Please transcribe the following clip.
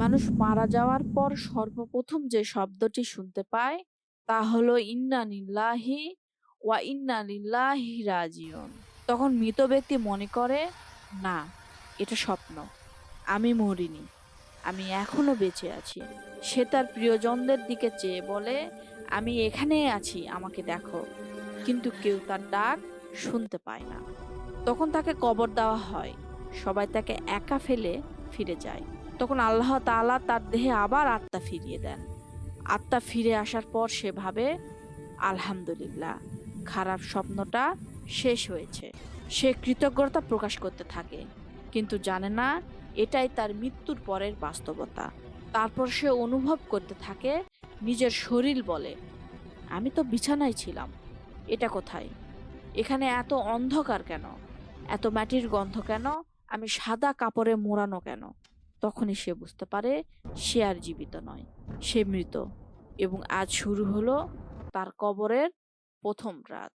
মানুষ মারা যাওয়ার পর সর্বপ্রথম যে শব্দটি শুনতে পায় তা হলো ইন্না লিল্লাহি ওয়া ইন্না লিল্লাহি রাজিউন। তখন মৃত ব্যক্তি মনে করে, না, এটা স্বপ্ন, আমি মরিনি, আমি এখনো বেঁচে আছি। সে তার প্রিয়জনদের দিকে চেয়ে বলে, আমি এখানেই আছি, আমাকে দেখো। কিন্তু কেউ তার ডাক শুনতে পায় না। তখন তাকে কবর দেওয়া হয়, সবাই তাকে একা ফেলে ফিরে যায়। তখন আল্লাহ তাআলা তার দেহে আবার আত্মা ফিরিয়ে দেন। আত্মা ফিরে আসার পর সে ভাবে, আলহামদুলিল্লাহ, খারাপ স্বপ্নটা শেষ হয়েছে। সে কৃতজ্ঞতা প্রকাশ করতে থাকে, কিন্তু জানে না এটাই তার মৃত্যুর পরের বাস্তবতা। তারপর সে অনুভব করতে থাকে, নিজের শরীর বলে, আমি তো বিছানায় ছিলাম, এটা কোথায়? এখানে এত অন্ধকার কেন? এত মাটির গন্ধ কেন? আমি সাদা কাপড়ে মোড়ানো কেন? তখনই সে বুঝতে পারে সে আর জীবিত নয়, সে মৃত। এবং আজ শুরু হলো তার কবরের প্রথম রাত।